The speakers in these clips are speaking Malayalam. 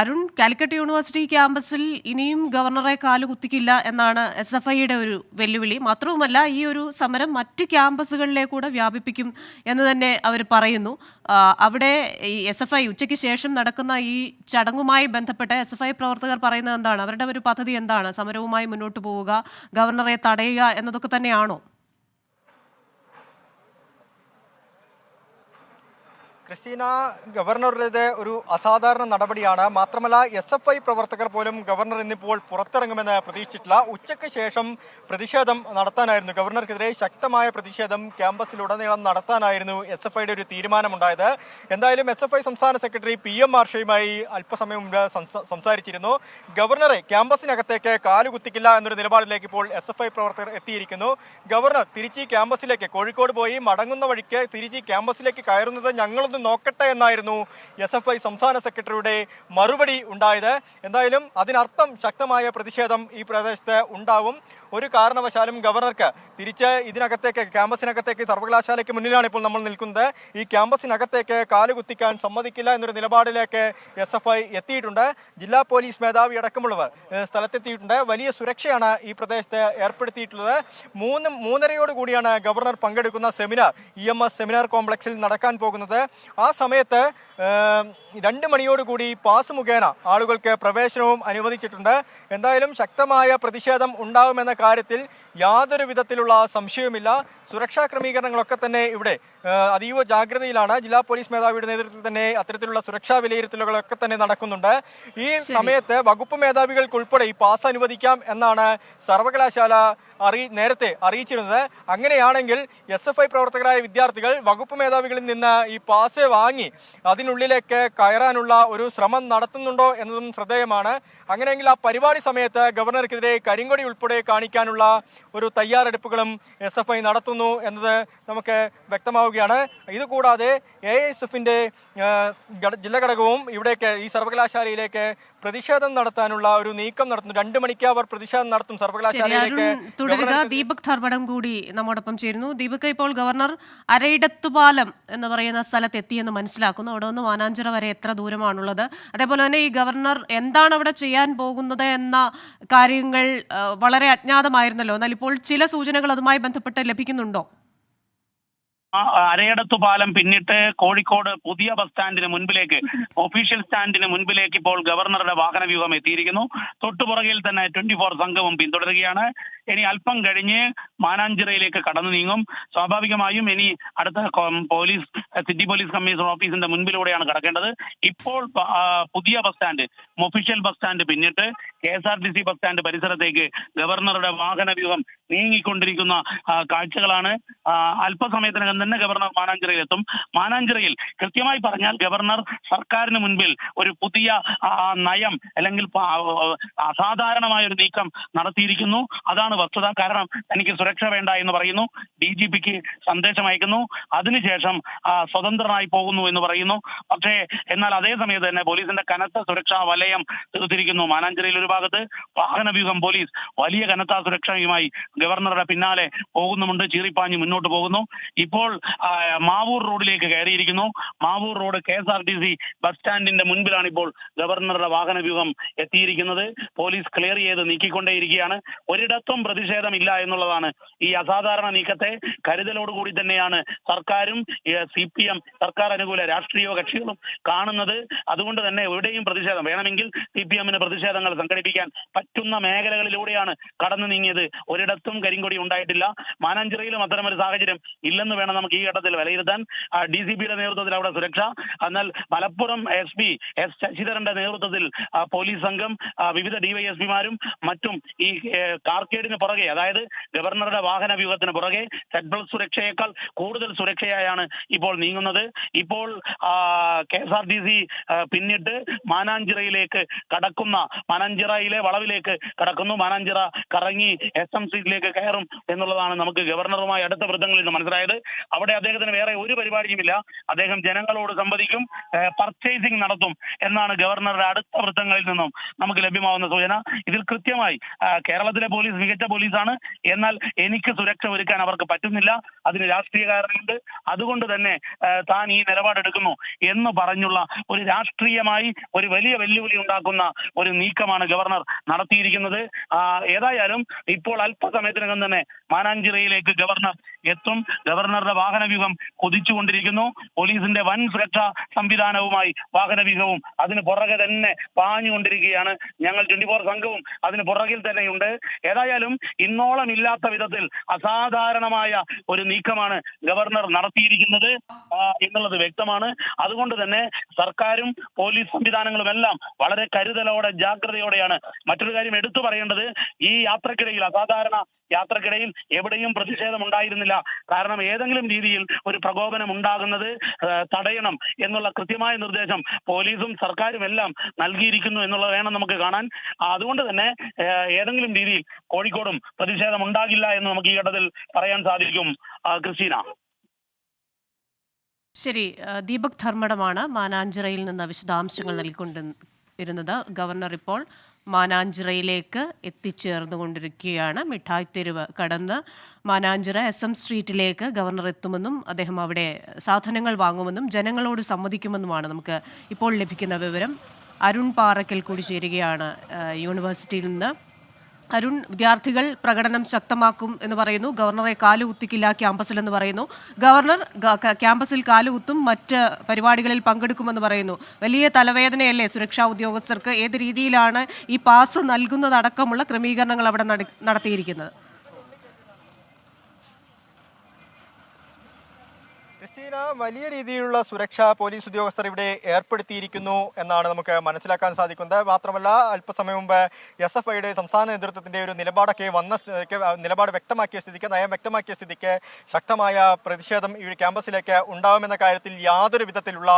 അരുൺ, കാലിക്കറ്റ് യൂണിവേഴ്സിറ്റി ക്യാമ്പസിൽ ഇനിയും ഗവർണറെ കാലുകുത്തിക്കില്ല എന്നാണ് SFIയുടെ ഒരു വെല്ലുവിളി. മാത്രവുമല്ല, ഈ ഒരു സമരം മറ്റ് ക്യാമ്പസുകളിലേക്ക് കൂടെ വ്യാപിപ്പിക്കും എന്ന് തന്നെ അവർ പറയുന്നു. അവിടെ ഈ SFI ഉച്ചയ്ക്ക് ശേഷം നടക്കുന്ന ഈ ചടങ്ങുമായി ബന്ധപ്പെട്ട് SFI പ്രവർത്തകർ പറയുന്നത് എന്താണ്? അവരുടെ ഒരു പദ്ധതി എന്താണ്? സമരവുമായി മുന്നോട്ട് പോവുക, ഗവർണറെ തടയുക എന്നതൊക്കെ തന്നെയാണോ? ക്രിസ്റ്റീന, ഗവർണറുടേത് ഒരു അസാധാരണ നടപടിയാണ്. മാത്രമല്ല, SFI പ്രവർത്തകർ പോലും ഗവർണർ ഇന്നിപ്പോൾ പുറത്തിറങ്ങുമെന്ന് പ്രതീക്ഷിച്ചിട്ടില്ല. ഉച്ചയ്ക്ക് ശേഷം പ്രതിഷേധം നടത്താനായിരുന്നു, ഗവർണർക്കെതിരെ ശക്തമായ പ്രതിഷേധം ക്യാമ്പസിലുടനീളം നടത്താനായിരുന്നു SFIയുടെ ഒരു തീരുമാനമുണ്ടായത്. എന്തായാലും SFI സംസ്ഥാന സെക്രട്ടറി PM മാർഷയുമായി അല്പസമയം മുമ്പ് സംസാരിച്ചിരുന്നു. ഗവർണറെ ക്യാമ്പസിനകത്തേക്ക് കാലുകുത്തിക്കില്ല എന്നൊരു നിലപാടിലേക്ക് ഇപ്പോൾ SFI പ്രവർത്തകർ എത്തിയിരിക്കുന്നു. ഗവർണർ തിരിച്ച് ക്യാമ്പസിലേക്ക് കോഴിക്കോട് പോയി മടങ്ങുന്ന വഴിക്ക് തിരിച്ച് ക്യാമ്പസിലേക്ക് കയറുന്നത് ഞങ്ങളൊന്ന് നോക്കട്ടെ എന്നായിരുന്നു SFI സംസ്ഥാന സെക്രട്ടറിയുടെ മറുപടി ഉണ്ടായത്. എന്തായാലും അതിനർത്ഥം ശക്തമായ പ്രതിഷേധം ഈ പ്രദേശത്ത് ഉണ്ടാവും. ഒരു കാരണവശാലും ഗവർണർക്ക് തിരിച്ച് ഇതിനകത്തേക്ക്, ക്യാമ്പസിനകത്തേക്ക്, സർവകലാശാലയ്ക്ക് മുന്നിലാണ് ഇപ്പോൾ നമ്മൾ നിൽക്കുന്നത്, ഈ ക്യാമ്പസിനകത്തേക്ക് കാലുകുത്തിക്കാൻ സമ്മതിക്കില്ല എന്നൊരു നിലപാടിലേക്ക് SFI എത്തിയിട്ടുണ്ട്. ജില്ലാ പോലീസ് മേധാവി അടക്കമുള്ളവർ സ്ഥലത്തെത്തിയിട്ടുണ്ട്. വലിയ സുരക്ഷയാണ് ഈ പ്രദേശത്ത് ഏർപ്പെടുത്തിയിട്ടുള്ളത്. 3:30 ഗവർണർ പങ്കെടുക്കുന്ന സെമിനാർ EMS സെമിനാർ കോംപ്ലക്സിൽ നടക്കാൻ പോകുന്നത്. ആ സമയത്ത് 2 മണിയോടുകൂടി പാസ് മുഖേന ആളുകൾക്ക് പ്രവേശനവും അനുവദിച്ചിട്ടുണ്ട്. എന്തായാലും ശക്തമായ പ്രതിഷേധം ഉണ്ടാകുമെന്ന കാര്യത്തിൽ യാതൊരു വിധത്തിലുള്ള സംശയവുമില്ല. സുരക്ഷാ ക്രമീകരണങ്ങളൊക്കെ തന്നെ ഇവിടെ അതീവ ജാഗ്രതയിലാണ്. ജില്ലാ പോലീസ് മേധാവിയുടെ നേതൃത്വത്തിൽ തന്നെ അത്തരത്തിലുള്ള സുരക്ഷാ വിലയിരുത്തലുകളൊക്കെ തന്നെ നടക്കുന്നുണ്ട്. ഈ സമയത്ത് വകുപ്പ് മേധാവികൾക്കുൾപ്പെടെ ഈ പാസ് അനുവദിക്കാം എന്നാണ് സർവകലാശാല നേരത്തെ അറിയിച്ചിരുന്നത്. അങ്ങനെയാണെങ്കിൽ SFI പ്രവർത്തകരായ വിദ്യാർത്ഥികൾ വകുപ്പ് മേധാവികളിൽ നിന്ന് ഈ പാസ് വാങ്ങി അതിനുള്ളിലേക്ക് കയറാനുള്ള ഒരു ശ്രമം നടത്തുന്നുണ്ടോ എന്നതും ശ്രദ്ധേയമാണ്. അങ്ങനെയെങ്കിൽ ആ പരിപാടി സമയത്ത് ഗവർണർക്കെതിരെ കരിങ്കൊടി ഉൾപ്പെടെ കാണിക്കാനുള്ള ഒരു തയ്യാറെടുപ്പുകളും SFI നടത്തുന്നു എന്നത് നമുക്ക് വ്യക്തമാവുകയാണ്. ഇതുകൂടാതെ AISFന്റെ ജില്ലാ ഘടകവും ഇവിടേക്ക്, ഈ സർവകലാശാലയിലേക്ക് പ്രതിഷേധം നടത്താനുള്ള ഒരു നീക്കം നടത്തുന്നു. 2 മണിക്ക് അവർ പ്രതിഷേധം നടത്തും സർവകലാശാലയിലേക്ക്. ദീപക് ധർമ്മടം കൂടി നമ്മോടൊപ്പം ചേരുന്നു. ദീപക്, ഇപ്പോൾ ഗവർണർ അരയിടത്തുപാലം എന്ന് പറയുന്ന സ്ഥലത്ത് എത്തിയെന്ന് മനസ്സിലാക്കുന്നു. അവിടെ നിന്ന് മാനാഞ്ചിറ വരെ എത്ര ദൂരമാണുള്ളത്? അതേപോലെ തന്നെ ഈ ഗവർണർ എന്താണ് അവിടെ ചെയ്യാൻ പോകുന്നത് എന്ന കാര്യങ്ങൾ വളരെ അജ്ഞാതമായിരുന്നല്ലോ. എന്നാൽ ഇപ്പോൾ ചില സൂചനകൾ അതുമായി ബന്ധപ്പെട്ട് ലഭിക്കുന്നുണ്ടോ? അരയടത്തു പാലം പിന്നിട്ട് കോഴിക്കോട് പുതിയ ബസ് സ്റ്റാൻഡിന് മുൻപിലേക്ക്, ഒഫീഷ്യൽ സ്റ്റാൻഡിന് മുൻപിലേക്ക് ഇപ്പോൾ ഗവർണറുടെ വാഹന വ്യൂഹം എത്തിയിരിക്കുന്നു. തൊട്ടുപുറകിൽ തന്നെ 24 സംഘവും പിന്തുടരുകയാണ്. ഇനി അല്പം കഴിഞ്ഞ് മാനാഞ്ചിറയിലേക്ക് കടന്നു നീങ്ങും. സ്വാഭാവികമായും ഇനി അടുത്ത പോലീസ്, സിറ്റി പോലീസ് കമ്മീഷണർ ഓഫീസിന്റെ മുൻപിലൂടെയാണ് കടക്കേണ്ടത്. ഇപ്പോൾ പുതിയ bus stand, official bus stand പിന്നിട്ട് KSRTC ബസ് സ്റ്റാൻഡ് പരിസരത്തേക്ക് ഗവർണറുടെ വാഹന വ്യൂഹം നീങ്ങിക്കൊണ്ടിരിക്കുന്ന കാഴ്ചകളാണ്. അല്പസമയത്തിനകം തന്നെ ഗവർണർ മാനാഞ്ചിറയിൽ എത്തും. മാനാഞ്ചിറയിൽ കൃത്യമായി പറഞ്ഞാൽ ഗവർണർ സർക്കാരിന് മുൻപിൽ ഒരു പുതിയ നയം അല്ലെങ്കിൽ അസാധാരണമായ ഒരു നീക്കം നടത്തിയിരിക്കുന്നു. അതാണ് വസ്തുത. കാരണം തനിക്ക് സുരക്ഷ വേണ്ട എന്ന് പറയുന്നു. DGPക്ക് സന്ദേശം അയക്കുന്നു. അതിനുശേഷം സ്വതന്ത്രനായി പോകുന്നു എന്ന് പറയുന്നു. പക്ഷേ എന്നാൽ അതേ സമയത്ത് തന്നെ പോലീസിന്റെ കനത്ത സുരക്ഷാ വലയം തീർത്തിരിക്കുന്നു. മാനാഞ്ചിറയിൽ ഒരു ഭാഗത്ത് വാഹന വ്യൂഹം പോലീസ് വലിയ കനത്ത സുരക്ഷയുമായി ഗവർണറുടെ പിന്നാലെ പോകുന്നുമുണ്ട്. ചീറിപ്പാഞ്ഞ് മുന്നോട്ട് പോകുന്നു. ഇപ്പോൾ മാവൂർ റോഡിലേക്ക് കയറിയിരിക്കുന്നു. മാവൂർ റോഡ് KSRTC ബസ് സ്റ്റാൻഡിന്റെ മുൻപിലാണ് ഇപ്പോൾ ഗവർണറുടെ വാഹന വ്യൂഹം എത്തിയിരിക്കുന്നത്. പോലീസ് ക്ലിയർ ചെയ്ത് നീക്കിക്കൊണ്ടേയിരിക്കുകയാണ്. ഒരിടത്തും പ്രതിഷേധമില്ല എന്നുള്ളതാണ് ഈ അസാധാരണ നീക്കത്തെ കരുതലോടുകൂടി തന്നെയാണ് സർക്കാരും CPM സർക്കാർ അനുകൂല രാഷ്ട്രീയ കക്ഷികളും കാണുന്നത്. അതുകൊണ്ട് തന്നെ എവിടെയും പ്രതിഷേധം വേണമെങ്കിൽ CPMന് പ്രതിഷേധങ്ങൾ സംഘടിപ്പിക്കാൻ പറ്റുന്ന മേഖലകളിലൂടെയാണ് കടന്നു നീങ്ങിയത്. ഒരിടത്തും കരിങ്കൊടി ഉണ്ടായിട്ടില്ല. മാനാഞ്ചിറയിലും അത്തരമൊരു സാഹചര്യം ഇല്ലെന്ന് വേണം നമുക്ക് ഈ ഘട്ടത്തിൽ വിലയിരുത്താൻ. DCPയുടെ നേതൃത്വത്തിൽ അവിടെ സുരക്ഷ. എന്നാൽ മലപ്പുറം SP S ശശിധരന്റെ നേതൃത്വത്തിൽ പോലീസ് സംഘം, വിവിധ DYSPമാരും മറ്റും ഈ കാർക്കേഡിന് പുറകെ, അതായത് ഗവർണറുടെ വാഹന വ്യൂഹത്തിന് പുറകെ സെറ്റ് സുരക്ഷയേക്കാൾ കൂടുതൽ സുരക്ഷയായാണ് ഇപ്പോൾ നീങ്ങുന്നത്. ഇപ്പോൾ KSRTC പിന്നിട്ട് മാനാഞ്ചിറയിലേക്ക് കടക്കുന്ന, മാനാഞ്ചിറയിലെ വളവിലേക്ക് കടക്കുന്നു. മാനാഞ്ചിറ കറങ്ങി SM സ്ട്രീറ്റിലേക്ക് കയറും എന്നുള്ളതാണ് നമുക്ക് ഗവർണറുമായി അടുത്ത വൃത്തങ്ങളിൽ നിന്ന് മനസ്സിലായത്. അവിടെ അദ്ദേഹത്തിന് വേറെ ഒരു പരിപാടിയുമില്ല. അദ്ദേഹം ജനങ്ങളോട് സംവദിക്കും, പർച്ചേസിംഗ് നടത്തും എന്നാണ് ഗവർണറുടെ അടുത്ത വൃത്തങ്ങളിൽ നിന്നും നമുക്ക് ലഭ്യമാവുന്ന സൂചന. ഇതിൽ കൃത്യമായി കേരളത്തിലെ പോലീസ് മികച്ച പോലീസാണ്, എന്നാൽ എനിക്ക് സുരക്ഷ ഒരുക്കാൻ അവർക്ക് പറ്റുന്നില്ല, അതിന് രാഷ്ട്രീയ കാരണമുണ്ട്, അതുകൊണ്ട് തന്നെ താൻ ഈ നിലപാടെടുക്കുന്നു എന്ന് പറഞ്ഞുള്ള ഒരു രാഷ്ട്രീയമായി ഒരു വലിയ വെല്ലുവിളി ഉണ്ടാക്കുന്ന ഒരു നീക്കമാണ് ഗവർണർ നടത്തിയിരിക്കുന്നത്. ഏതായാലും ഇപ്പോൾ അല്പസമയത്തിനകം തന്നെ മാനാഞ്ചിറയിലേക്ക് ഗവർണർ എത്തും. ഗവർണറുടെ വാഹനവ്യൂഹം കുതിച്ചുകൊണ്ടിരിക്കുന്നു. പോലീസിന്റെ വൻ സുരക്ഷാ സംവിധാനവുമായി വാഹനവ്യൂഹവും അതിന് പുറകെ തന്നെ പാഞ്ഞുകൊണ്ടിരിക്കുകയാണ്. ഞങ്ങൾ 24 സംഘവും അതിന് പുറകിൽ തന്നെയുണ്ട്. ഏതായാലും ഇന്നോളം ഇല്ലാത്ത വിധത്തിൽ അസാധാരണമായ ഒരു നീക്കമാണ് ഗവർണർ നടത്തിയിരിക്കുന്നത് എന്നുള്ളത് വ്യക്തമാണ്. അതുകൊണ്ട് തന്നെ സർക്കാരും പോലീസ് സംവിധാനങ്ങളും എല്ലാം വളരെ കരുതലോടെ ജാഗ്രതയോടെയാണ്. മറ്റൊരു കാര്യം എടുത്തു പറയേണ്ടത്, ഈ യാത്രക്കിടയിൽ അസാധാരണ യാത്രക്കിടയിൽ എവിടെയും പ്രതിഷേധം ഉണ്ടായിരുന്നില്ല. കാരണം ഏതെങ്കിലും രീതിയിൽ ഒരു പ്രകോപനം ഉണ്ടാകുന്നത് തടയണം എന്നുള്ള കൃത്യമായ നിർദ്ദേശം പോലീസും സർക്കാരും എല്ലാം നൽകിയിരിക്കുന്നു എന്നുള്ളത് വേണം നമുക്ക് കാണാൻ. അതുകൊണ്ട് തന്നെ ഏതെങ്കിലും രീതിയിൽ കോഴിക്കോടും പ്രതിഷേധം ഉണ്ടാകില്ല എന്ന് നമുക്ക് ഈ ഘട്ടത്തിൽ പറയാൻ സാധിക്കും. ക്രിസ്റ്റീന. ശരി, ദീപക് ധർമ്മടമാണ് മാനാഞ്ചിറയിൽ നിന്ന് വിശദാംശങ്ങൾ നൽകിക്കൊണ്ടിരുന്നത്. ഗവർണർ ഇപ്പോൾ മാനാഞ്ചിറയിലേക്ക് എത്തിച്ചേർന്നുകൊണ്ടിരിക്കുകയാണ്. മിഠായി തെരുവ് കടന്ന് മാനാഞ്ചിറ SM സ്ട്രീറ്റിലേക്ക് ഗവർണർ എത്തുമെന്നും അദ്ദേഹം അവിടെ സാധനങ്ങൾ വാങ്ങുമെന്നും ജനങ്ങളോട് സംവദിക്കുമെന്നുമാണ് നമുക്ക് ഇപ്പോൾ ലഭിക്കുന്ന വിവരം. അരുൺ പാറയ്ക്കൽ കൂടി ചേരുകയാണ് യൂണിവേഴ്സിറ്റിയിൽ നിന്ന്. അരുൺ, വിദ്യാർത്ഥികൾ പ്രകടനം ശക്തമാക്കും എന്ന് പറയുന്നു, ഗവർണറെ കാലുകുത്തിക്കില്ല ക്യാമ്പസിൽ എന്ന് പറയുന്നു. ഗവർണർ ക്യാമ്പസിൽ കാലുകുത്തും, മറ്റ് പരിപാടികളിൽ പങ്കെടുക്കുമെന്ന് പറയുന്നു. വലിയ തലവേദനയല്ലേ സുരക്ഷാ ഉദ്യോഗസ്ഥർക്ക്? ഏത് രീതിയിലാണ് ഈ പാസ് നൽകുന്നതടക്കമുള്ള ക്രമീകരണങ്ങൾ അവിടെ നടത്തിയിരിക്കുന്നത്? ക്രിസ്റ്റീന, വലിയ രീതിയിലുള്ള സുരക്ഷ പോലീസ് ഉദ്യോഗസ്ഥർ ഇവിടെ ഏർപ്പെടുത്തിയിരിക്കുന്നു എന്നാണ് നമുക്ക് മനസ്സിലാക്കാൻ സാധിക്കുന്നത്. മാത്രമല്ല, അല്പസമയം മുമ്പ് SFIയുടെ സംസ്ഥാന നേതൃത്വത്തിന്റെ ഒരു നിലപാട് വ്യക്തമാക്കിയ സ്ഥിതിക്ക്, നയം വ്യക്തമാക്കിയ സ്ഥിതിക്ക് ശക്തമായ പ്രതിഷേധം ഈ ക്യാമ്പസിലേക്ക് ഉണ്ടാകുമെന്ന കാര്യത്തിൽ യാതൊരു വിധത്തിലുള്ള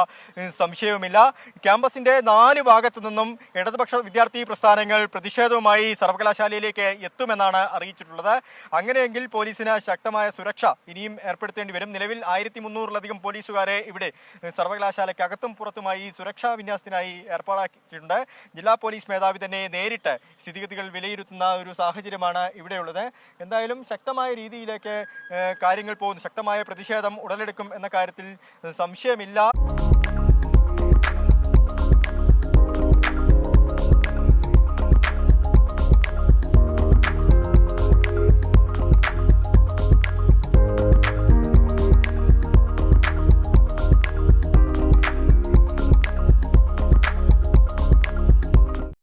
സംശയവുമില്ല. ക്യാമ്പസിന്റെ 4 ഭാഗത്തു നിന്നും ഇടതുപക്ഷ വിദ്യാർത്ഥി പ്രസ്ഥാനങ്ങൾ പ്രതിഷേധവുമായി സർവകലാശാലയിലേക്ക് എത്തുമെന്നാണ് അറിയിച്ചിട്ടുള്ളത്. അങ്ങനെയെങ്കിൽ പോലീസിന് ശക്തമായ സുരക്ഷ ഇനിയും ഏർപ്പെടുത്തേണ്ടി വരും. നിലവിൽ 1300-ലധികം പോലീസുകാരെ ഇവിടെ സർവകലാശാലയ്ക്ക് അകത്തും പുറത്തുമായി സുരക്ഷാ വിന്യാസത്തിനായി ഏർപ്പാടാക്കിയിട്ടുണ്ട്. ജില്ലാ പോലീസ് മേധാവി തന്നെ നേരിട്ട് സ്ഥിതിഗതികൾ വിലയിരുത്തുന്ന ഒരു സാഹചര്യമാണ് ഇവിടെയുള്ളത്. എന്തായാലും ശക്തമായ രീതിയിലേക്ക് കാര്യങ്ങൾ പോകുന്നു. ശക്തമായ പ്രതിഷേധം ഉടലെടുക്കും എന്ന കാര്യത്തിൽ സംശയമില്ല.